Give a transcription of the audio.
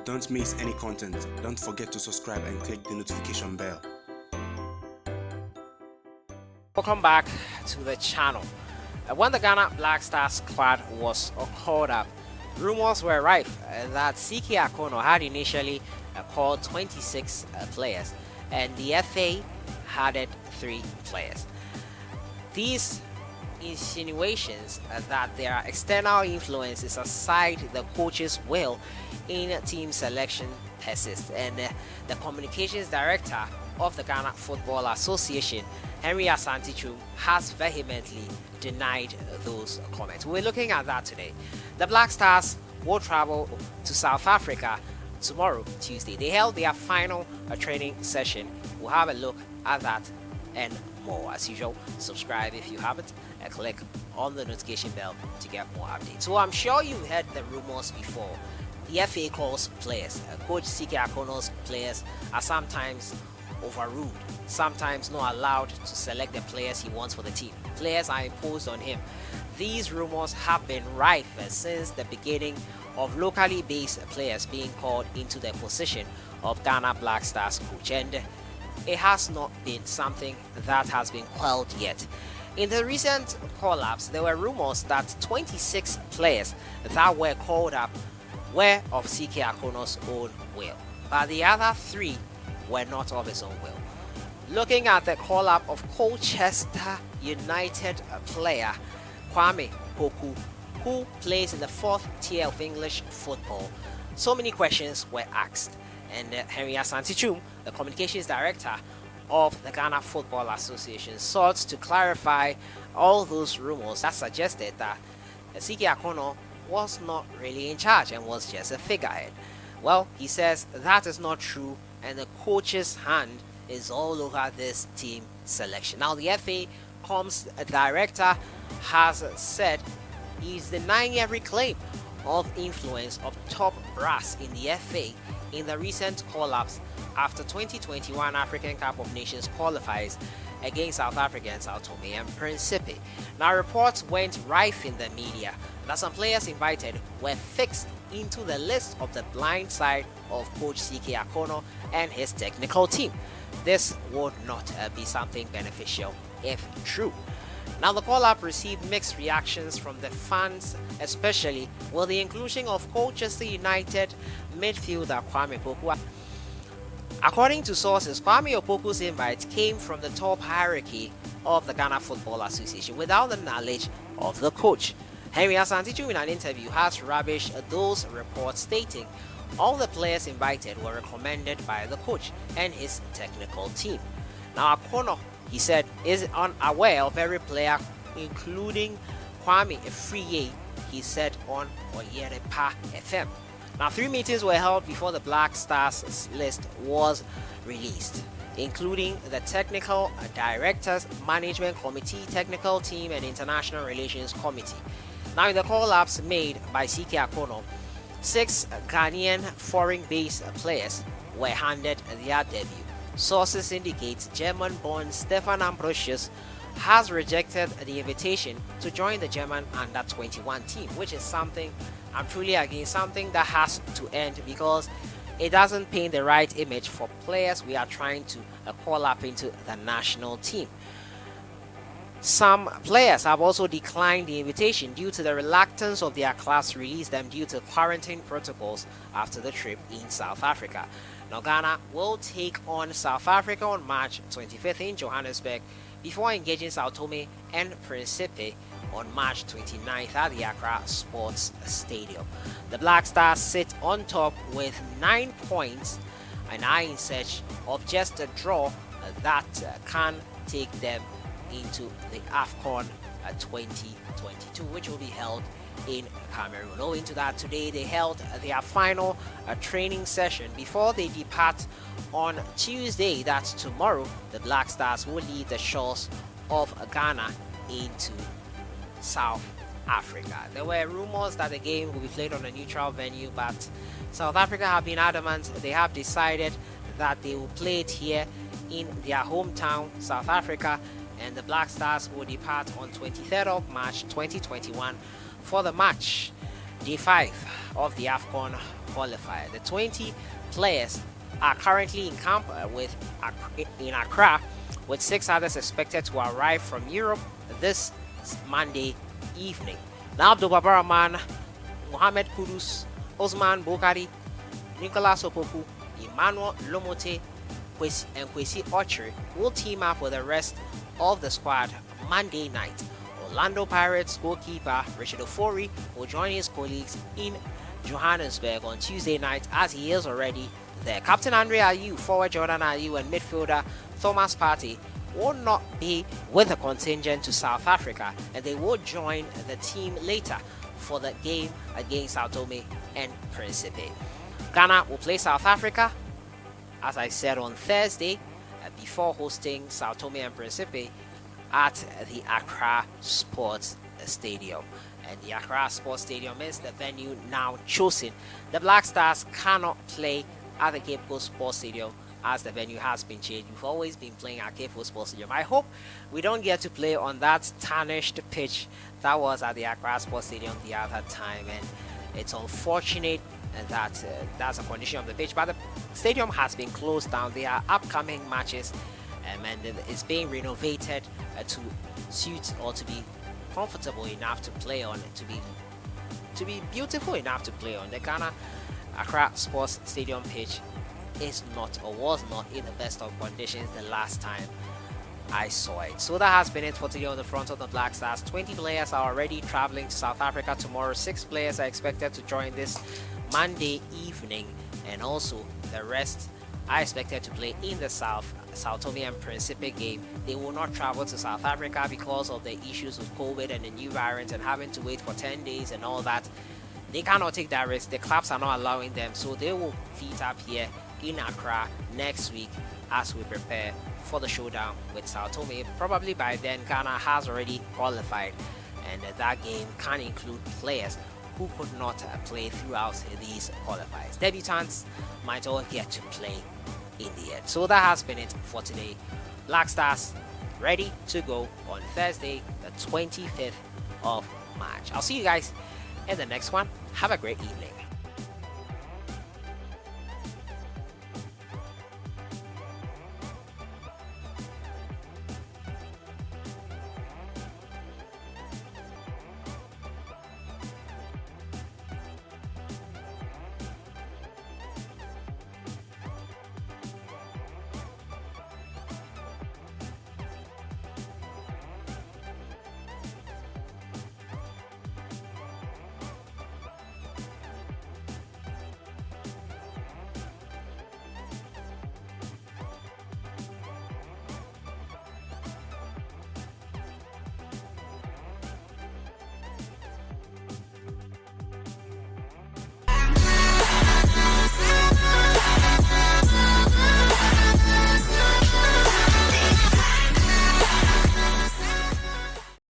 Don't miss any content. Don't forget to subscribe and click the notification bell. Welcome back to the channel. When the Ghana Black Stars squad was called up, rumors were rife that CK AKONNOR had initially called 26 players and the FA added 3 players. These insinuations that there are external influences aside the coach's will in team selection persist, and the communications director of the Ghana Football Association, Henry Asante, has vehemently denied those comments. We're looking at that today. The Black Stars will travel to South Africa tomorrow, Tuesday. They held their final training session. We'll have a look at that and more. As usual, subscribe if you haven't and click on the notification bell to get more updates. So I'm sure you heard the rumors before. The FA calls players. Coach CK AKONNOR'S players are sometimes overruled, sometimes not allowed to select the players he wants for the team. Players are imposed on him. These rumors have been rife since the beginning of locally based players being called into the position of Ghana Black Stars coach, and it has not been something that has been quelled yet. In the recent call-ups, there were rumors that 26 players that were called up were of CK AKONNOR'S own will, but the other 3 were not of his own will. Looking at the call-up of Colchester United player Kwame Poku, who plays in the 4th tier of English football, so many questions were asked, and Henry Asante, the communications director of the Ghana Football Association, sought to clarify all those rumors that suggested that CK AKONNOR was not really in charge and was just a figurehead. Well, he says that is not true, and the coach's hand is all over this team selection. Now, the FA comms director has said he's denying every claim of influence of top brass in the FA in the recent call-ups after 2021 African Cup of Nations qualifiers against South Africa and Sao Tome and Principe. Now, reports went rife in the media that some players invited were fixed into the list of the blind side of coach CK AKONNOR and his technical team. This would not be something beneficial if true. Now, the call-up received mixed reactions from the fans, especially with the inclusion of Colchester United midfielder Kwame Poku. According to sources, Kwame Opoku's invite came from the top hierarchy of the Ghana Football Association without the knowledge of the coach. Henry Asante, in an interview, has rubbished those reports, stating all the players invited were recommended by the coach and his technical team. Now, AKONNOR, he said, is unaware of every player, including Kwame Efriye, he said on Oyerepa FM. Now, 3 meetings were held before the Black Stars list was released, including the technical directors, management committee, technical team, and international relations committee. Now, in the call-ups made by CK AKONNOR, 6 Ghanaian foreign-based players were handed their debut. Sources indicate German-born Stefan Ambrosius has rejected the invitation to join the German under-21 team, which is something I'm truly against, something that has to end, because it doesn't paint the right image for players we are trying to call up into the national team. Some players have also declined the invitation due to the reluctance of their clubs to release them due to quarantine protocols after the trip in South Africa. Now, Ghana will take on South Africa on March 25th in Johannesburg before engaging Sao Tome and Principe on March 29th at the Accra Sports Stadium. The Black Stars sit on top with 9 points and are in search of just a draw that can take them into the AFCON 2022, which will be held in Cameroon. Owing to that, today they held their final training session before they depart on Tuesday. That's tomorrow. The Black Stars will leave the shores of Ghana into South Africa. There were rumors that the game will be played on a neutral venue, but South Africa have been adamant. They have decided that they will play it here in their hometown, South Africa, and the Black Stars will depart on 23rd of March 2021 for the match. Day 5 of the AFCON qualifier. The 20 players are currently in camp in Accra, with 6 others expected to arrive from Europe this Monday evening. Now, Abdul Babaraman, Mohamed Kudus, Osman Bokari, Nicolas Opoku, Emmanuel Lomote, and Kwesi Ochre will team up with the rest of the squad Monday night. Orlando Pirates goalkeeper Richard Ofori will join his colleagues in Johannesburg on Tuesday night, as he is already there. Captain Andre Ayew, forward Jordan Ayew, and midfielder Thomas Partey will not be with the contingent to South Africa, and they will join the team later for the game against Sao Tome and Principe. Ghana will play South Africa, as I said, on Thursday before hosting Sao Tome and Principe at the Accra Sports Stadium. And the Accra Sports Stadium is the venue now chosen. The Black Stars cannot play at the Cape Coast Sports Stadium, as the venue has been changed. We've always been playing at Cape Coast Sports Stadium. I hope we don't get to play on that tarnished pitch that was at the Accra Sports Stadium the other time, and it's unfortunate that that's a condition of the pitch, but the stadium has been closed down. There are upcoming matches, and it's being renovated to suit, or to be comfortable enough to play on, to be beautiful enough to play on. The Ghana Accra Sports Stadium pitch is not, or was not, in the best of conditions the last time I saw it. So that has been it for today on the front of the Black Stars. 20 players are already traveling to South Africa tomorrow. 6 players are expected to join this Monday evening, and also the rest are expected to play in the Sao Tome and Principe game. They will not travel to South Africa because of the issues with COVID and the new variant and having to wait for 10 days and all that. They cannot take that risk. The clubs are not allowing them, so they will feed up here in Accra next week as we prepare for the showdown with Sao Tome. Probably by then Ghana has already qualified, and that game can include players who could not play throughout these qualifiers. Debutants might all get to play in the end. So that has been it for today. Black Stars ready to go on Thursday, the 25th of March. I'll see you guys in the next one. Have a great evening.